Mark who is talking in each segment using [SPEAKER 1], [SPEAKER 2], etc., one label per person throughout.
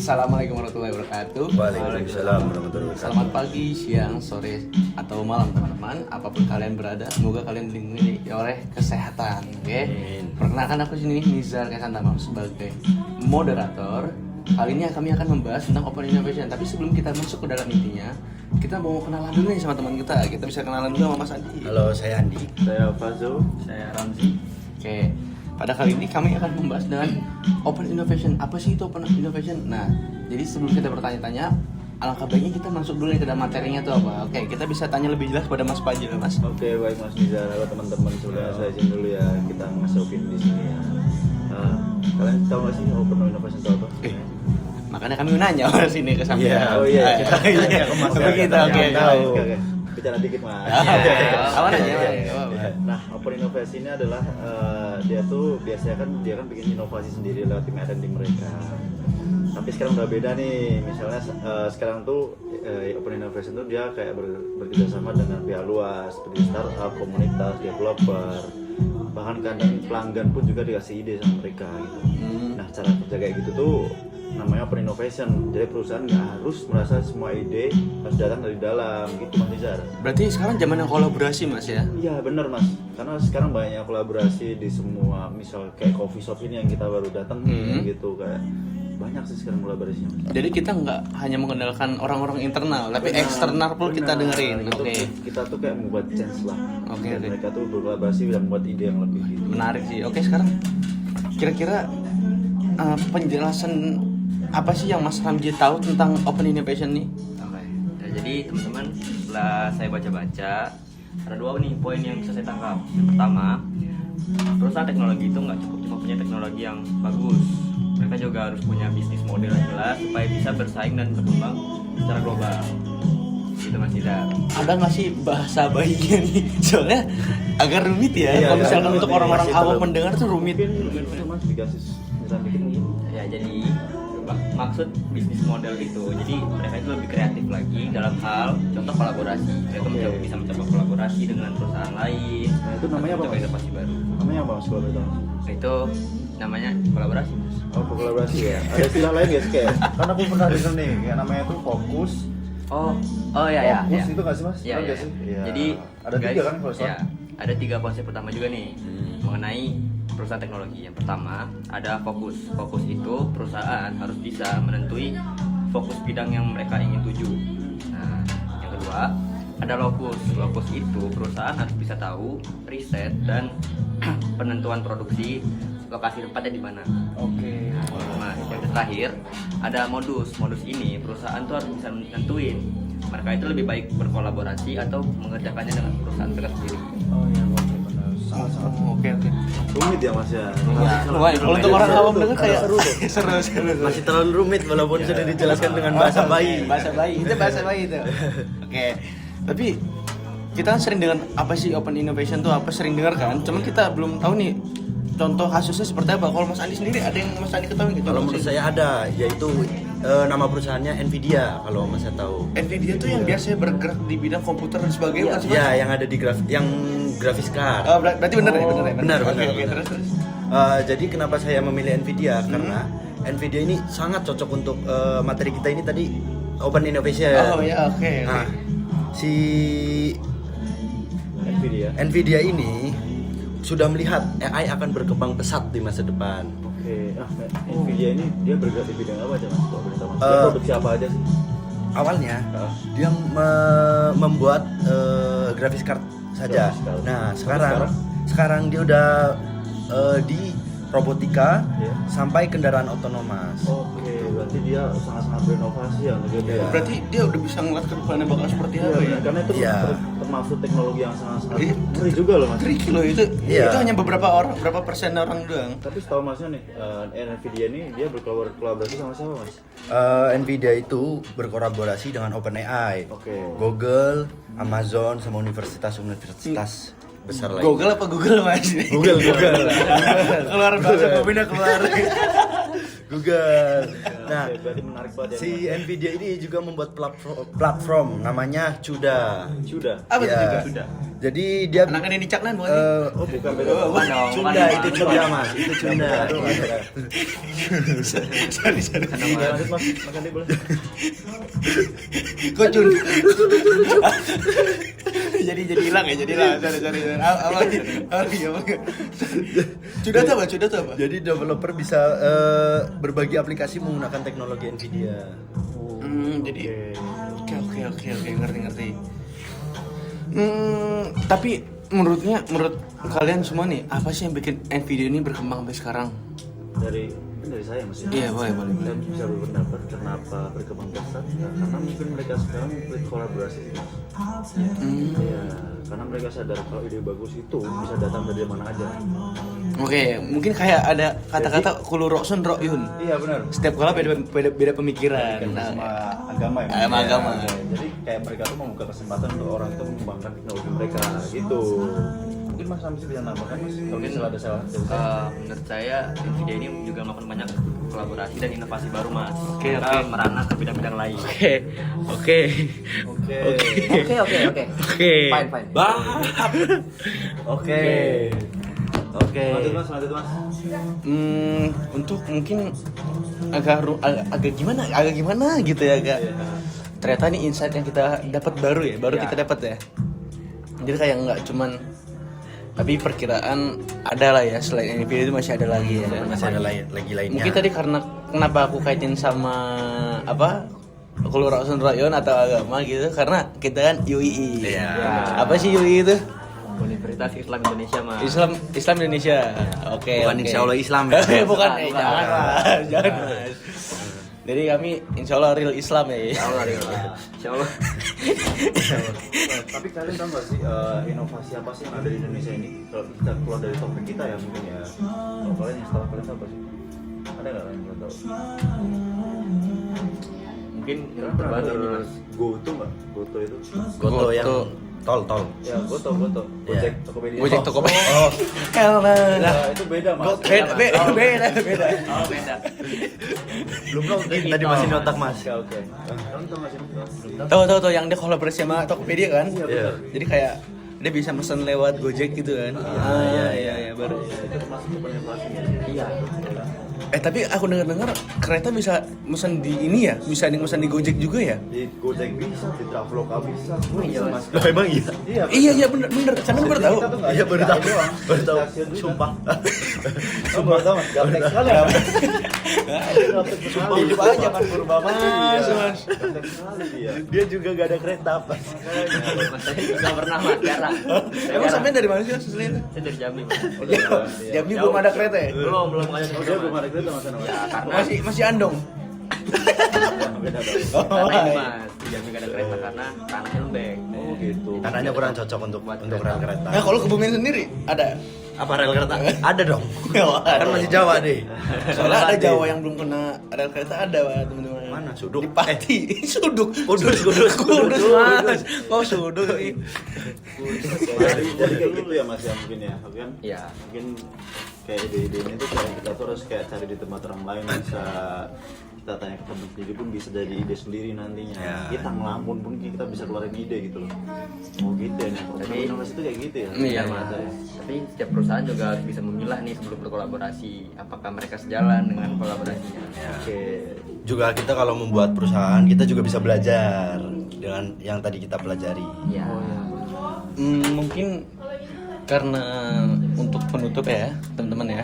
[SPEAKER 1] Assalamualaikum warahmatullahi wabarakatuh.
[SPEAKER 2] Waalaikumsalam warahmatullahi wabarakatuh.
[SPEAKER 1] Selamat pagi, siang, sore, atau malam teman-teman. Apapun kalian berada, semoga kalian dilindungi oleh kesehatan. Oke. Perkenalkan aku sini Nizar Kasantama sebagai moderator. Kali ini kami akan membahas tentang open innovation. Tapi sebelum kita masuk ke dalam intinya, kita mau kenalan dulu nih sama teman kita. Kita bisa kenalan dulu sama Mas Andi.
[SPEAKER 2] Halo, saya Andi.
[SPEAKER 3] Saya Fazo. Saya Ramzi.
[SPEAKER 1] Oke. Pada kali ini kami akan membahas dengan open innovation. Apa sih itu open innovation? Nah, jadi sebelum kita bertanya-tanya, alangkah baiknya kita masuk dulu nih ke dalam materinya itu apa. Oke, kita bisa tanya lebih jelas pada Mas Fajil, Mas.
[SPEAKER 3] Oke, baik Mas Nizar. Halo teman-teman, sudah saya izin dulu ya kita masukin di sini ya. Kalian tahu nggak sih open innovation itu apa?
[SPEAKER 1] Makanya kami nanya ke sini ke samping.
[SPEAKER 3] Oh iya, kita
[SPEAKER 1] iya.
[SPEAKER 3] ke Mas.
[SPEAKER 1] Begitu, oke.
[SPEAKER 3] Oke. Bicara dikit Mas.
[SPEAKER 1] Awan aja,
[SPEAKER 3] Nah, open innovasi ini adalah dia tuh biasanya kan bikin inovasi sendiri lewat tim R&D mereka. Tapi sekarang udah beda nih. Misalnya sekarang tuh open innovation tuh dia kayak bekerja sama dengan pihak luas seperti startup, komunitas, developer, bahkan kadang pelanggan pun juga dikasih ide sama mereka gitu. Nah, cara kerja kayak gitu tuh namanya open innovation. Jadi perusahaan nggak harus merasa semua ide harus datang dari dalam gitu Mas Nizar.
[SPEAKER 1] Berarti sekarang zaman yang kolaborasi Mas ya?
[SPEAKER 3] Iya benar Mas, karena sekarang banyak kolaborasi di semua, misal kayak coffee shop ini yang kita baru datang gitu, kayak banyak sih sekarang kolaborasinya.
[SPEAKER 1] Jadi kita nggak hanya mengandalkan orang-orang internal, tapi eksternal pun kita dengerin.
[SPEAKER 3] Gitu.
[SPEAKER 1] Oke.
[SPEAKER 3] Kita tuh kayak membuat chance lah.
[SPEAKER 1] Oke.
[SPEAKER 3] Mereka tuh berkolaborasi dan membuat ide yang lebih gitu.
[SPEAKER 1] Menarik sih. Oke, sekarang kira-kira penjelasan apa sih yang Mas Ramji tahu tentang open innovation nih?
[SPEAKER 4] Oke, ya, jadi teman-teman setelah saya baca-baca ada dua nih poin yang bisa saya tangkap. Yang pertama, perusahaan teknologi itu nggak cukup cuma punya teknologi yang bagus, mereka juga harus punya bisnis model yang jelas supaya bisa bersaing dan berkembang secara global. Gitu Mas Ida.
[SPEAKER 1] Ada nggak sih bahasa bayinya nih? Soalnya agak rumit ya.
[SPEAKER 3] Iya,
[SPEAKER 1] Kalau misalkan
[SPEAKER 3] agak
[SPEAKER 1] untuk
[SPEAKER 3] rumit.
[SPEAKER 1] orang-orang
[SPEAKER 3] Masih
[SPEAKER 1] awam
[SPEAKER 3] terlalu-
[SPEAKER 1] mendengar tuh rumit.
[SPEAKER 3] Mungkin Mas dikasih penjelasan dikit mungkin.
[SPEAKER 4] Ya, jadi maksud bisnis model itu, jadi mereka itu lebih kreatif lagi dalam hal contoh kolaborasi. Mereka bisa mencoba kolaborasi dengan perusahaan lain.
[SPEAKER 3] Nah, itu namanya apa,
[SPEAKER 4] mencoba
[SPEAKER 3] Mas?
[SPEAKER 4] inovasi baru.
[SPEAKER 3] Namanya apa Mas kalau betul?
[SPEAKER 4] Itu namanya kolaborasi Mas.
[SPEAKER 3] Oh, kolaborasi ya. Ada istilah lain guys kayak. Kan aku pernah dengar nih, kayak namanya tuh fokus.
[SPEAKER 4] Oh ya.
[SPEAKER 3] Fokus itu nggak sih Mas?
[SPEAKER 4] Ya,
[SPEAKER 3] Tahu
[SPEAKER 4] ya.
[SPEAKER 3] nggak sih? Iya.
[SPEAKER 4] Jadi
[SPEAKER 3] ada tiga kan kalau
[SPEAKER 4] ya, ada tiga konsep utama juga nih mengenai perusahaan teknologi. Yang pertama ada fokus. Fokus itu perusahaan harus bisa menentuin fokus bidang yang mereka ingin tuju. Nah, yang kedua ada lokus. Lokus itu perusahaan harus bisa tahu riset dan penentuan produksi lokasi tempatnya di mana.
[SPEAKER 3] Oke.
[SPEAKER 4] Nah, yang terakhir ada modus. Modus ini perusahaan tuh harus bisa nentuin mereka itu lebih baik berkolaborasi atau mengerjakannya dengan perusahaan mereka sendiri.
[SPEAKER 3] Oh iya, oke benar. Sangat-sangat
[SPEAKER 1] Oke.
[SPEAKER 3] rumit ya Mas ya.
[SPEAKER 1] Wah, kalau untuk orang awam dengar kayak
[SPEAKER 3] seru deh.
[SPEAKER 1] seru.
[SPEAKER 2] Masih terlalu rumit walaupun sudah dijelaskan dengan bahasa bayi.
[SPEAKER 1] Bahasa bayi. Itu bahasa bayi itu. Oke. Tapi kita kan sering dengan apa sih open innovation tuh apa sering dengar kan? Cuman kita belum tahu nih contoh kasusnya seperti apa. Kalau Mas Andi sendiri ada yang Mas Andi ketahui gitu?
[SPEAKER 2] Kalau menurut saya ada, yaitu nama perusahaannya Nvidia kalau Mas saya tahu.
[SPEAKER 1] Nvidia tuh yang biasanya bergerak di bidang komputer dan sebagainya bukan sih, Mas?
[SPEAKER 2] Ya, yang ada di yang grafis card.
[SPEAKER 1] Oh, berarti benar ya?
[SPEAKER 2] Benar.
[SPEAKER 1] Oke,
[SPEAKER 2] benar.
[SPEAKER 1] terus.
[SPEAKER 2] Jadi kenapa saya memilih Nvidia? Karena Nvidia ini sangat cocok untuk materi kita ini tadi open innovation.
[SPEAKER 1] Oh ya, oke.
[SPEAKER 2] Nah, si
[SPEAKER 3] Nvidia.
[SPEAKER 2] ini sudah melihat AI akan berkembang pesat di masa depan.
[SPEAKER 3] Oke. Nvidia ini dia bergerak di bidang apa aja Mas? Kalau boleh tahu Mas.
[SPEAKER 2] Eh,
[SPEAKER 3] Dia produksi apa aja sih?
[SPEAKER 2] Awalnya
[SPEAKER 3] Ah.
[SPEAKER 2] dia membuat grafis card saja.
[SPEAKER 3] Graphics card.
[SPEAKER 2] Nah,
[SPEAKER 3] Tapi
[SPEAKER 2] sekarang dia udah di robotika
[SPEAKER 3] Iya.
[SPEAKER 2] sampai kendaraan otonomas.
[SPEAKER 3] Oke, berarti dia sangat-sangat berinovasi ya untuk dia.
[SPEAKER 2] Iya.
[SPEAKER 1] Berarti dia udah bisa ngeliat ke depannya bakal seperti
[SPEAKER 3] Iya,
[SPEAKER 1] apa ya?
[SPEAKER 3] benar. Karena itu
[SPEAKER 2] Iya.
[SPEAKER 3] termasuk teknologi yang sangat-sangat
[SPEAKER 1] Iya.
[SPEAKER 3] ngeri juga loh Mas.
[SPEAKER 1] Tricky loh itu.
[SPEAKER 2] Iya.
[SPEAKER 1] Itu hanya berapa persen orang doang.
[SPEAKER 3] Tapi setahu Masnya nih, Nvidia ini dia berkolaborasi sama siapa Mas?
[SPEAKER 2] Nvidia itu berkolaborasi dengan OpenAI,
[SPEAKER 3] Oke.
[SPEAKER 2] Google, Amazon, sama universitas besar lain.
[SPEAKER 1] Google apa Google Mas?
[SPEAKER 2] Google.
[SPEAKER 1] Keluar bahasa kombinasi keluar.
[SPEAKER 2] Google. Nah,
[SPEAKER 3] Oke, berarti menarik banget ya.
[SPEAKER 2] si Nvidia ini juga membuat platform namanya CUDA.
[SPEAKER 3] Sudah.
[SPEAKER 1] Apa itu
[SPEAKER 2] Ya.
[SPEAKER 1] juga?
[SPEAKER 3] Sudah.
[SPEAKER 2] Jadi dia
[SPEAKER 1] Anak ini caknan bukan?
[SPEAKER 3] Oh, bukan beda.
[SPEAKER 4] Bukan dong,
[SPEAKER 2] CUDA itu CUDA Mas, itu CUDA.
[SPEAKER 1] Sorry.
[SPEAKER 3] Lanjut Mas, makan deh boleh.
[SPEAKER 1] Kok cun? jadi hilang ya, jadi hilang. Sorry. Apa? Cuda tuh apa?
[SPEAKER 2] Jadi developer bisa berbagi aplikasi menggunakan teknologi Nvidia.
[SPEAKER 1] Jadi oke, ngerti. Tapi menurut kalian semua nih, apa sih yang bikin Nvidia ini berkembang sampai sekarang?
[SPEAKER 3] Dari saya Mas.
[SPEAKER 1] Iya, boleh.
[SPEAKER 3] Saya bisa berpendapat kenapa berkembang pesat karena mungkin mereka sekarang berkolaborasi Mas. Iya, karena mereka sadar kalau ide bagus itu bisa datang dari mana aja.
[SPEAKER 1] Oke, mungkin kayak ada kata-kata kulu roksun rokyun.
[SPEAKER 3] Iya benar.
[SPEAKER 1] Setiap kala beda pemikiran.
[SPEAKER 3] Sama agama ya.
[SPEAKER 1] Sama
[SPEAKER 3] Mas?
[SPEAKER 1] agama.
[SPEAKER 3] Ya, jadi kayak mereka tuh membuka kesempatan untuk orang itu mengembangkan teknologi mereka gitu. Mungkin Mas Samsi bisa nambahkan Mas kalau misalnya ada salah.
[SPEAKER 4] Menurut saya Nvidia ini juga melakukan banyak kolaborasi dan inovasi baru mas.
[SPEAKER 1] Oke.
[SPEAKER 4] Merana ke bidang-bidang lain.
[SPEAKER 1] Oke.
[SPEAKER 4] Fine.
[SPEAKER 2] Oke.
[SPEAKER 3] Lanjut Mas.
[SPEAKER 1] Untuk mungkin agak gimana gitu ya, agak. Ternyata ini insight yang kita dapat baru kita dapat ya. Jadi kayak nggak cuman, tapi perkiraan ada lah ya, selain Nvidia itu masih ada lagi ya.
[SPEAKER 2] Masih ada lagi lainnya.
[SPEAKER 1] Mungkin tadi karena kenapa aku kaitin sama apa Kelurahan Rayon atau agama gitu, karena kita kan UII.
[SPEAKER 2] Iya.
[SPEAKER 1] Apa sih UII itu?
[SPEAKER 4] Universitas Islam Indonesia mas.
[SPEAKER 1] Islam Indonesia. Oke.
[SPEAKER 2] Bukan insya Allah Islam ya.
[SPEAKER 1] Bukan.
[SPEAKER 4] Bukan.
[SPEAKER 1] Jangan mas. Jadi kami insya Allah real Islam ya.
[SPEAKER 4] Insya Allah.
[SPEAKER 3] Tapi kalian tahu nggak sih inovasi apa sih yang ada di Indonesia ini? Kalau kita keluar dari topik kita ya mungkin ya. Kalau kalian yang setelah kalian tahu apa sih? Ada nggak kalian yang tahu?
[SPEAKER 4] Mungkin
[SPEAKER 3] Kalian pernah
[SPEAKER 4] terbaru ini
[SPEAKER 3] dengar
[SPEAKER 4] mas.
[SPEAKER 3] GoTo nggak? GoTo itu?
[SPEAKER 2] Goto yang tol.
[SPEAKER 3] Ya GoTo. Gojek Tokopedia.
[SPEAKER 1] Gojek Tokopedia.
[SPEAKER 2] Oh,
[SPEAKER 3] Nah, itu beda mas.
[SPEAKER 1] Beda.
[SPEAKER 4] Oh beda.
[SPEAKER 2] belum tadi masih di otak Mas.
[SPEAKER 3] Oke. Kalian tahu nggak sih?
[SPEAKER 1] Tahu yang dia kolaborasi sama Tokopedia kan?
[SPEAKER 2] Iya.
[SPEAKER 1] Jadi kayak dia bisa pesan lewat Gojek gitu kan? Iya baru.
[SPEAKER 3] Itu termasuk inovasi ya?
[SPEAKER 4] Iya.
[SPEAKER 1] Tapi aku dengar kereta bisa pesan di ini ya, bisa pesan di Gojek juga ya?
[SPEAKER 3] Di Gojek bisa, di Traveloka bisa.
[SPEAKER 4] Iya, Mas.
[SPEAKER 2] Loh, emang iya?
[SPEAKER 1] Iya bener. Sana baru tahu.
[SPEAKER 2] Iya, baru tahu. Baru tahu. Sumpah.
[SPEAKER 3] Baru tahu mas. Gaptek sekali ya.
[SPEAKER 1] Sumpah hidup aja kan purba mas.
[SPEAKER 3] Gaptek sekali dia.
[SPEAKER 2] Dia juga gak ada kereta apa.
[SPEAKER 4] Mas saya juga pernah mas jarang.
[SPEAKER 1] Emang sampai dari mana sih mas aslinya?
[SPEAKER 4] Saya dari Jambi mas.
[SPEAKER 1] Jambi belum ada kereta ya?
[SPEAKER 4] Belum ada.
[SPEAKER 3] Dia belum ada kereta mas.
[SPEAKER 4] Ya karena
[SPEAKER 1] Masih andong.
[SPEAKER 3] Beda dong.
[SPEAKER 4] karena ini mas di Jambi gak ada kereta karena tanahnya lembek.
[SPEAKER 3] Oh gitu.
[SPEAKER 2] Tanahnya kurang cocok untuk rel kereta.
[SPEAKER 1] Nah kalau Kebumen sendiri ada?
[SPEAKER 2] Apa rel kereta? Ada dong. Kan masih Jawa deh.
[SPEAKER 1] Soalnya ada Jawa yang belum kena rel kereta ada pak teman-teman.
[SPEAKER 2] Mana? Suduk?
[SPEAKER 1] Di Pati. Suduk.
[SPEAKER 2] Kudus.
[SPEAKER 1] Mas. Kok Suduk?
[SPEAKER 3] Jadi kayak gitu ya mas ya mungkin ya. Kan?
[SPEAKER 4] Iya.
[SPEAKER 3] Mungkin kayak ide-idenya itu kayak kita tuh harus kayak cari di tempat orang lain bisa kita tanya ke teman sendiri pun bisa jadi ide sendiri nantinya.
[SPEAKER 2] Ya.
[SPEAKER 3] Kita ngelamun pun kita bisa keluarin ide gitu loh. Oh gitu ya. Tapi inovasi itu kayak gitu ya.
[SPEAKER 1] Iya,
[SPEAKER 4] Mas. Tapi setiap perusahaan juga harus bisa memilah nih sebelum berkolaborasi. Apakah mereka sejalan dengan kolaborasinya?
[SPEAKER 3] Oke.
[SPEAKER 2] Juga kita kalau membuat perusahaan kita juga bisa belajar dengan yang tadi kita pelajari.
[SPEAKER 4] Iya.
[SPEAKER 1] Mungkin karena untuk penutup ya teman-teman ya,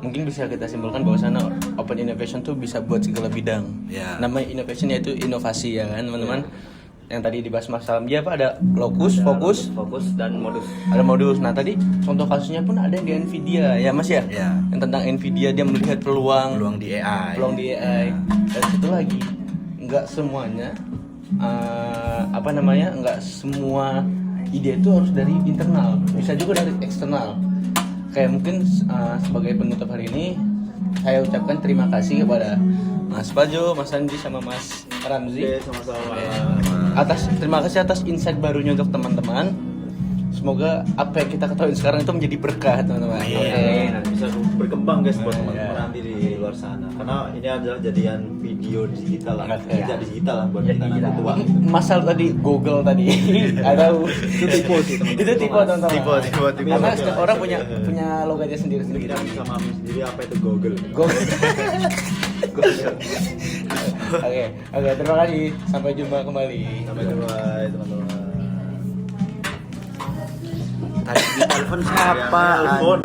[SPEAKER 1] mungkin bisa kita simpulkan bahwasanya open innovation tuh bisa buat segala bidang.
[SPEAKER 2] Ya.
[SPEAKER 1] Nama innovation yaitu inovasi ya kan teman-teman. Yang tadi dibahas Mas Salam dia apa, ada fokus,
[SPEAKER 4] Fokus dan modus.
[SPEAKER 1] ada modus. Nah tadi contoh kasusnya pun ada di Nvidia ya Mas ya.
[SPEAKER 2] Ya.
[SPEAKER 1] Yang tentang Nvidia dia melihat peluang
[SPEAKER 2] Di AI.
[SPEAKER 1] Dan satu lagi, nggak semuanya nggak semua ide itu harus dari internal, bisa juga dari eksternal. Kayak mungkin sebagai penutup hari ini saya ucapkan terima kasih kepada Mas Pajo, Mas Andi sama Mas Ramzi
[SPEAKER 3] Oke, sama-sama.
[SPEAKER 1] terima kasih atas insight barunya untuk teman-teman. semoga apa yang kita ketahui sekarang itu menjadi berkah teman-teman.
[SPEAKER 4] Amin.
[SPEAKER 3] Bisa berkembang guys buat
[SPEAKER 1] Iya.
[SPEAKER 3] teman-teman nanti di luar sana. Karena ini adalah jadian video digital lah,
[SPEAKER 1] Oke.
[SPEAKER 3] jejak digital lah buat
[SPEAKER 4] Jejak
[SPEAKER 3] kita nanti
[SPEAKER 4] digital.
[SPEAKER 3] tua.
[SPEAKER 1] Masal tadi Google tadi ada
[SPEAKER 3] Itu tipe sih teman-teman.
[SPEAKER 1] itu tipe teman-teman.
[SPEAKER 3] Tipe.
[SPEAKER 1] Karena
[SPEAKER 3] Oke
[SPEAKER 1] setiap
[SPEAKER 3] lah.
[SPEAKER 1] orang punya logatnya sendiri-sendiri.
[SPEAKER 3] Kita bisa memahami sendiri apa itu Google.
[SPEAKER 1] Google. Oke, terima kasih. Sampai jumpa kembali.
[SPEAKER 3] Sampai jumpa teman-teman.
[SPEAKER 2] Tadi di telepon siapa?
[SPEAKER 3] Telepon.